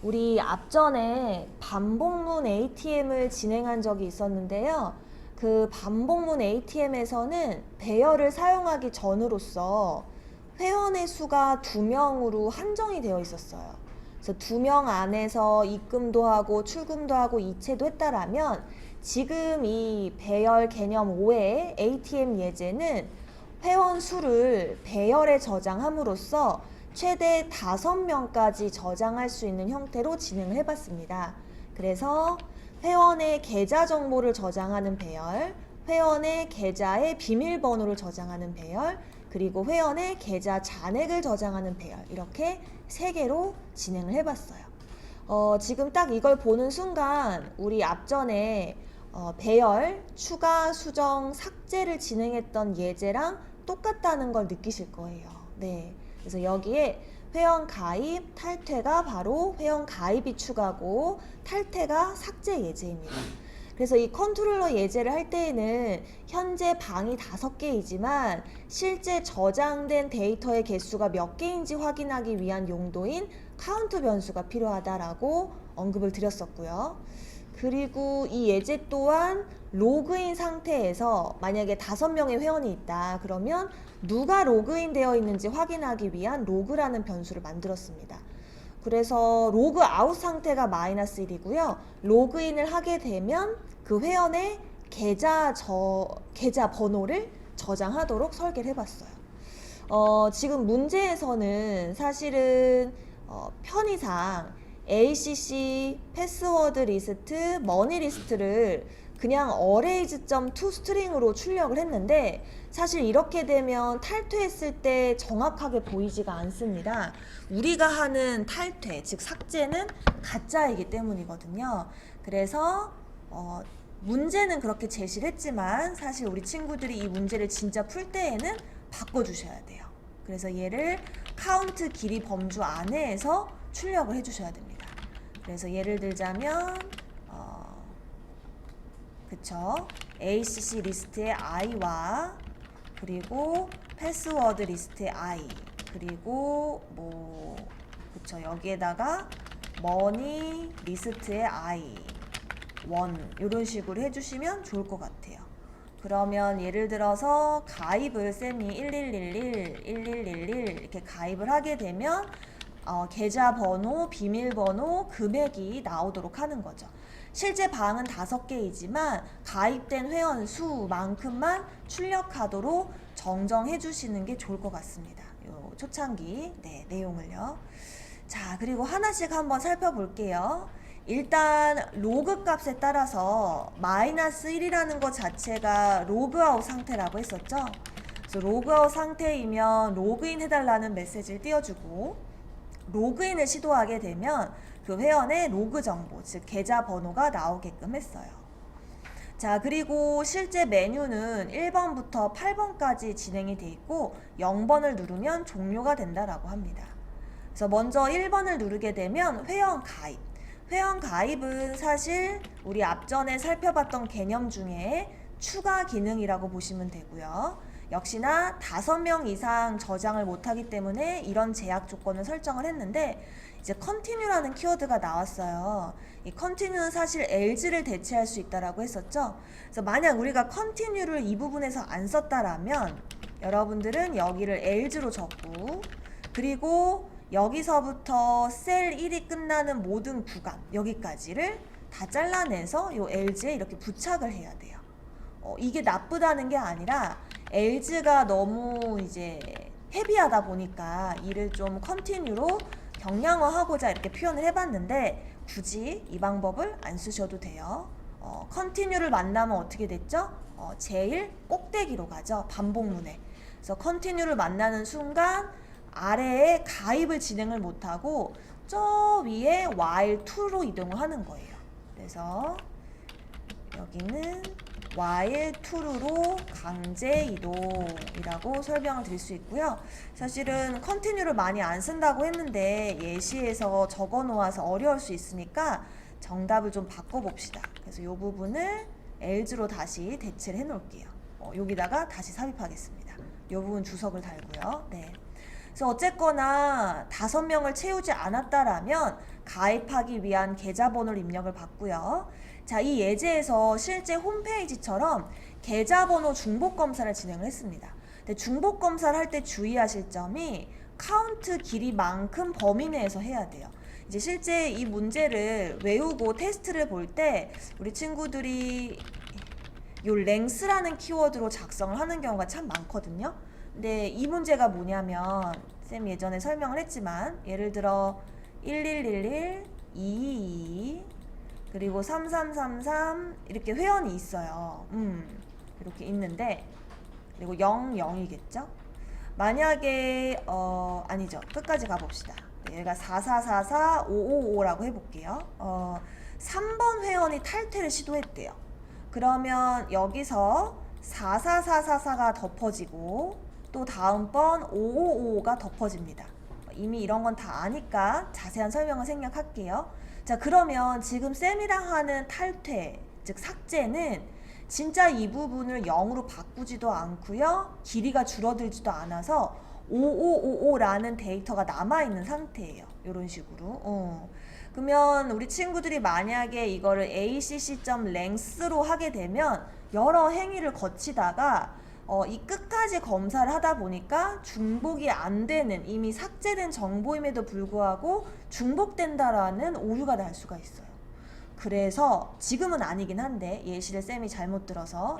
우리 앞전에 반복문 ATM을 진행한 적이 있었는데요. 그 반복문 ATM에서는 배열을 사용하기 전으로서 회원의 수가 2명으로 한정이 되어 있었어요. 그래서 2명 안에서 입금도 하고 출금도 하고 이체도 했다라면 지금 이 배열 개념 5의 ATM 예제는 회원 수를 배열에 저장함으로써 최대 5명까지 저장할 수 있는 형태로 진행을 해봤습니다. 그래서 회원의 계좌 정보를 저장하는 배열, 회원의 계좌의 비밀번호를 저장하는 배열, 그리고 회원의 계좌 잔액을 저장하는 배열, 이렇게 3개로 진행을 해봤어요. 지금 딱 이걸 보는 순간 우리 앞전에 배열, 추가, 수정, 삭제를 진행했던 예제랑 똑같다는 걸 느끼실 거예요. 네. 그래서 여기에 회원 가입, 탈퇴가 바로 회원 가입이 추가고 탈퇴가 삭제 예제입니다. 그래서 이 컨트롤러 예제를 할 때에는 현재 방이 5개이지만 실제 저장된 데이터의 개수가 몇 개인지 확인하기 위한 용도인 카운트 변수가 필요하다라고 언급을 드렸었고요. 그리고 이 예제 또한 로그인 상태에서 만약에 5명의 회원이 있다 그러면 누가 로그인 되어 있는지 확인하기 위한 로그라는 변수를 만들었습니다. 그래서 로그 아웃 상태가 -1이고요. 로그인을 하게 되면 그 회원의 계좌 번호를 저장하도록 설계를 해봤어요. 지금 문제에서는 사실은 편의상 ACC, 패스워드 리스트, 머니 리스트를 그냥 arrays.toString으로 출력을 했는데 사실 이렇게 되면 탈퇴했을 때 정확하게 보이지가 않습니다. 우리가 하는 탈퇴, 즉 삭제는 가짜이기 때문이거든요. 그래서 문제는 그렇게 제시를 했지만 사실 우리 친구들이 이 문제를 진짜 풀 때에는 바꿔주셔야 돼요. 그래서 얘를 카운트 길이 범주 안에서 출력을 해주셔야 됩니다. 그래서 예를 들자면 그쵸? ACC 리스트의 i와 그리고 패스워드 리스트의 i 그리고 그쵸? 여기에다가 머니 리스트의 i 1 이런 식으로 해주시면 좋을 것 같아요. 그러면 예를 들어서 가입을 쌤이 1111 이렇게 가입을 하게 되면 계좌 번호, 비밀번호, 금액이 나오도록 하는 거죠. 실제 방은 5개이지만 가입된 회원 수만큼만 출력하도록 정정해 주시는 게 좋을 것 같습니다. 요 초창기 내용을요. 자, 그리고 하나씩 한번 살펴볼게요. 일단 로그 값에 따라서 -1이라는 것 자체가 로그아웃 상태라고 했었죠. 그래서 로그아웃 상태이면 로그인 해달라는 메시지를 띄워주고 로그인을 시도하게 되면 그 회원의 로그 정보, 즉 계좌 번호가 나오게끔 했어요. 자, 그리고 실제 메뉴는 1번부터 8번까지 진행이 돼 있고 0번을 누르면 종료가 된다라고 합니다. 그래서 먼저 1번을 누르게 되면 회원 가입. 회원 가입은 사실 우리 앞전에 살펴봤던 개념 중에 추가 기능이라고 보시면 되고요. 역시나 5명 이상 저장을 못하기 때문에 이런 제약 조건을 설정을 했는데 이제 continue라는 키워드가 나왔어요. 이 continue는 사실 else를 대체할 수 있다라고 했었죠. 그래서 만약 우리가 continue를 이 부분에서 안 썼다라면 여러분들은 여기를 else로 적고 그리고 여기서부터 셀 1이 끝나는 모든 구간 여기까지를 다 잘라내서 요 else에 이렇게 부착을 해야 돼요. 이게 나쁘다는 게 아니라 else가 너무 이제 헤비하다 보니까 이를 좀 continue로 경량화하고자 이렇게 표현을 해봤는데 굳이 이 방법을 안 쓰셔도 돼요. continue를 만나면 어떻게 됐죠? 제일 꼭대기로 가죠. 반복문에. 그래서 continue를 만나는 순간 아래에 가입을 진행을 못하고 저 위에 while to로 이동을 하는 거예요. 그래서 여기는 while to로 강제 이동이라고 설명을 드릴 수 있고요. 사실은 continue를 많이 안 쓴다고 했는데 예시에서 적어 놓아서 어려울 수 있으니까 정답을 좀 바꿔봅시다. 그래서 이 부분을 else로 다시 대체를 해 놓을게요. 여기다가 다시 삽입하겠습니다. 이 부분 주석을 달고요. 네. 그래서 어쨌거나 5명을 채우지 않았다라면 가입하기 위한 계좌번호를 입력을 받고요. 자, 이 예제에서 실제 홈페이지처럼 계좌번호 중복 검사를 진행을 했습니다. 근데 중복 검사를 할 때 주의하실 점이 카운트 길이만큼 범위 내에서 해야 돼요. 이제 실제 이 문제를 외우고 테스트를 볼 때 우리 친구들이 요 랭스라는 키워드로 작성을 하는 경우가 참 많거든요. 근데 이 문제가 뭐냐면 쌤 예전에 설명을 했지만 예를 들어 1111, 222 그리고 3333 이렇게 회원이 있어요. 이렇게 있는데 그리고 00이겠죠? 만약에 아니죠. 끝까지 가봅시다. 얘가 4444 555라고 해볼게요. 3번 회원이 탈퇴를 시도했대요. 그러면 여기서 44444가 덮어지고 또 다음번 555가 덮어집니다. 이미 이런 건 다 아니까 자세한 설명을 생략할게요. 자, 그러면 지금 쌤이랑 하는 탈퇴, 즉 삭제는 진짜 이 부분을 0으로 바꾸지도 않고요. 길이가 줄어들지도 않아서 5555라는 데이터가 남아있는 상태예요. 이런 식으로. 그러면 우리 친구들이 만약에 이거를 acc.length로 하게 되면 여러 행위를 거치다가 이 끝까지 검사를 하다 보니까 중복이 안 되는 이미 삭제된 정보임에도 불구하고 중복된다라는 오류가 날 수가 있어요. 그래서 지금은 아니긴 한데 예시를 쌤이 잘못 들어서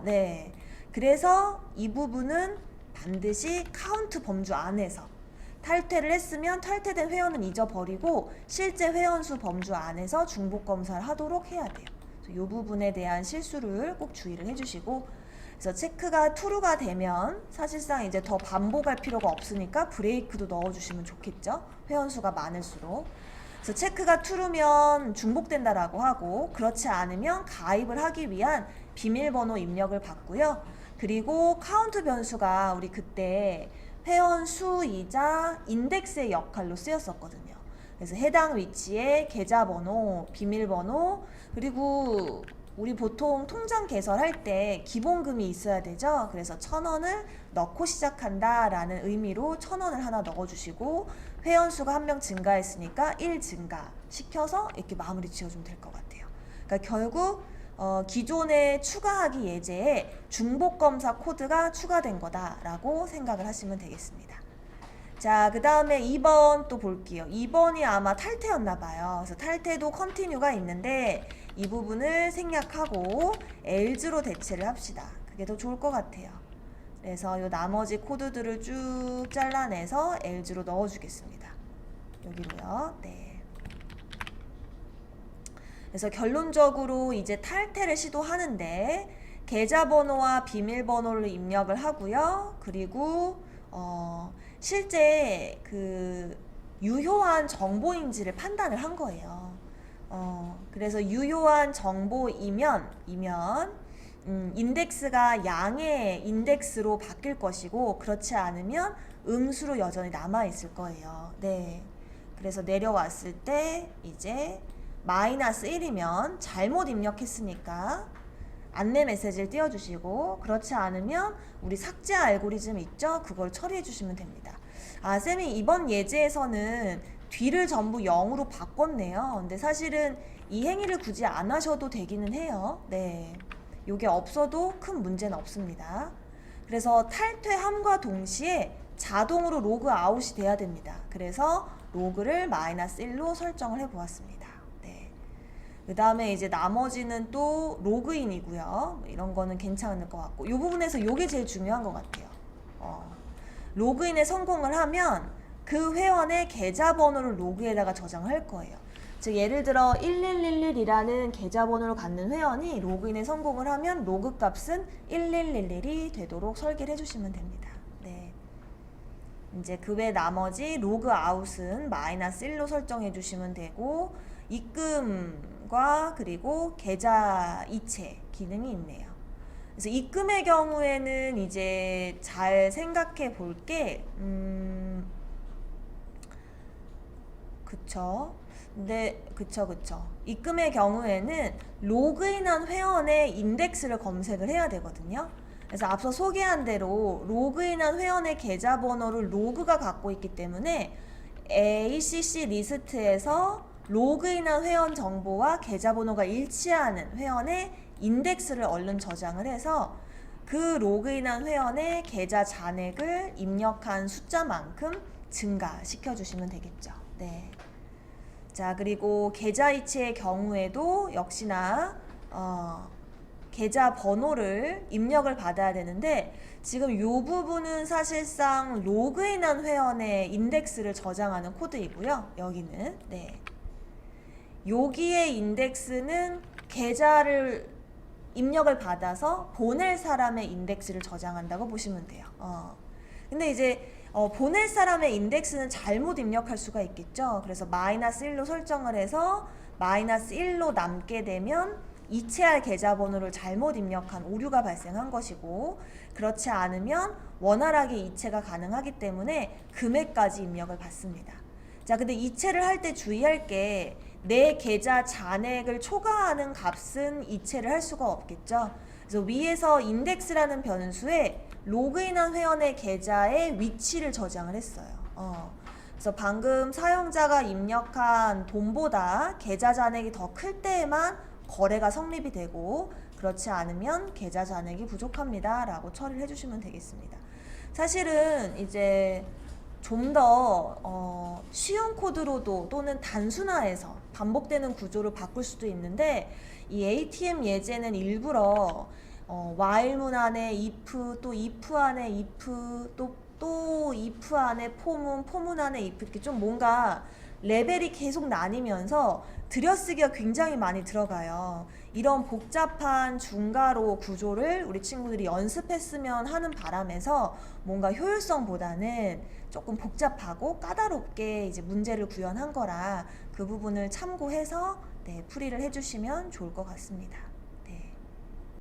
그래서 이 부분은 반드시 카운트 범주 안에서 탈퇴를 했으면 탈퇴된 회원은 잊어버리고 실제 회원수 범주 안에서 중복 검사를 하도록 해야 돼요. 이 부분에 대한 실수를 꼭 주의를 해주시고 그래서 체크가 true가 되면 사실상 이제 더 반복할 필요가 없으니까 브레이크도 넣어주시면 좋겠죠. 회원수가 많을수록. 그래서 체크가 true면 중복된다라고 하고 그렇지 않으면 가입을 하기 위한 비밀번호 입력을 받고요. 그리고 카운트 변수가 우리 그때 회원 수이자 인덱스의 역할로 쓰였었거든요. 그래서 해당 위치에 계좌번호, 비밀번호, 그리고 우리 보통 통장 개설할 때 기본금이 있어야 되죠. 그래서 1,000원을 넣고 시작한다 라는 의미로 1,000원을 하나 넣어주시고 회원수가 한 명 증가했으니까 1 증가 시켜서 이렇게 마무리 지어주면 될 것 같아요. 그러니까 결국 기존에 추가하기 예제에 중복검사 코드가 추가된 거다라고 생각을 하시면 되겠습니다. 자, 그 다음에 2번 또 볼게요. 2번이 아마 탈퇴였나 봐요. 그래서 탈퇴도 컨티뉴가 있는데 이 부분을 생략하고 else로 대체를 합시다. 그게 더 좋을 것 같아요. 그래서 이 나머지 코드들을 쭉 잘라내서 else로 넣어주겠습니다. 여기로요. 그래서 결론적으로 이제 탈퇴를 시도하는데 계좌번호와 비밀번호를 입력을 하고요. 그리고 실제 그 유효한 정보인지를 판단을 한 거예요. 그래서 유효한 정보이면 인덱스가 양의 인덱스로 바뀔 것이고 그렇지 않으면 음수로 여전히 남아 있을 거예요. 그래서 내려왔을 때 이제 -1이면 잘못 입력했으니까 안내 메시지를 띄워주시고 그렇지 않으면 우리 삭제 알고리즘 있죠? 그걸 처리해 주시면 됩니다. 쌤이 이번 예제에서는 뒤를 전부 0으로 바꿨네요. 근데 사실은 이 행위를 굳이 안 하셔도 되기는 해요. 요게 없어도 큰 문제는 없습니다. 그래서 탈퇴함과 동시에 자동으로 로그 아웃이 돼야 됩니다. 그래서 로그를 -1로 설정을 해 보았습니다. 그 다음에 이제 나머지는 또 로그인이고요. 이런 거는 괜찮을 것 같고 이 부분에서 이게 제일 중요한 것 같아요. 로그인에 성공을 하면 그 회원의 계좌번호를 로그에다가 저장할 거예요. 즉 예를 들어 1111이라는 계좌번호를 갖는 회원이 로그인에 성공을 하면 로그 값은 1111이 되도록 설계를 해주시면 됩니다. 이제 그 외 나머지 로그 아웃은 -1로 설정해 주시면 되고 입금과 그리고 계좌 이체 기능이 있네요. 그래서 입금의 경우에는 이제 잘 생각해 볼게 그쵸. 입금의 경우에는 로그인한 회원의 인덱스를 검색을 해야 되거든요. 그래서 앞서 소개한 대로 로그인한 회원의 계좌번호를 로그가 갖고 있기 때문에 ACC 리스트에서 로그인한 회원 정보와 계좌번호가 일치하는 회원의 인덱스를 얼른 저장을 해서 그 로그인한 회원의 계좌 잔액을 입력한 숫자만큼 증가시켜 주시면 되겠죠. 네. 자, 그리고 계좌 이체의 경우에도 역시나 계좌 번호를 입력을 받아야 되는데 지금 이 부분은 사실상 로그인한 회원의 인덱스를 저장하는 코드이고요. 여기는 네. 여기의 인덱스는 계좌를 입력을 받아서 보낼 사람의 인덱스를 저장한다고 보시면 돼요. 근데 이제 보낼 사람의 인덱스는 잘못 입력할 수가 있겠죠. 그래서 -1로 설정을 해서 -1로 남게 되면 이체할 계좌번호를 잘못 입력한 오류가 발생한 것이고, 그렇지 않으면 원활하게 이체가 가능하기 때문에 금액까지 입력을 받습니다. 자, 근데 이체를 할 때 주의할 게 내 계좌 잔액을 초과하는 값은 이체를 할 수가 없겠죠. 그래서 위에서 인덱스라는 변수에 로그인한 회원의 계좌의 위치를 저장을 했어요. 그래서 방금 사용자가 입력한 돈보다 계좌 잔액이 더 클 때에만 거래가 성립이 되고, 그렇지 않으면 계좌 잔액이 부족합니다 라고 처리를 해주시면 되겠습니다. 사실은 이제 좀 더 쉬운 코드로도 또는 단순화해서 반복되는 구조를 바꿀 수도 있는데, 이 ATM 예제는 일부러 while문 안에 if, 또 if 안에 if, 또 if 안에 포문, 포문 안에 if, 이렇게 좀 뭔가 레벨이 계속 나뉘면서 들여쓰기가 굉장히 많이 들어가요. 이런 복잡한 중괄호 구조를 우리 친구들이 연습했으면 하는 바람에서 뭔가 효율성보다는 조금 복잡하고 까다롭게 이제 문제를 구현한 거라 그 부분을 참고해서 네, 풀이를 해주시면 좋을 것 같습니다. 네.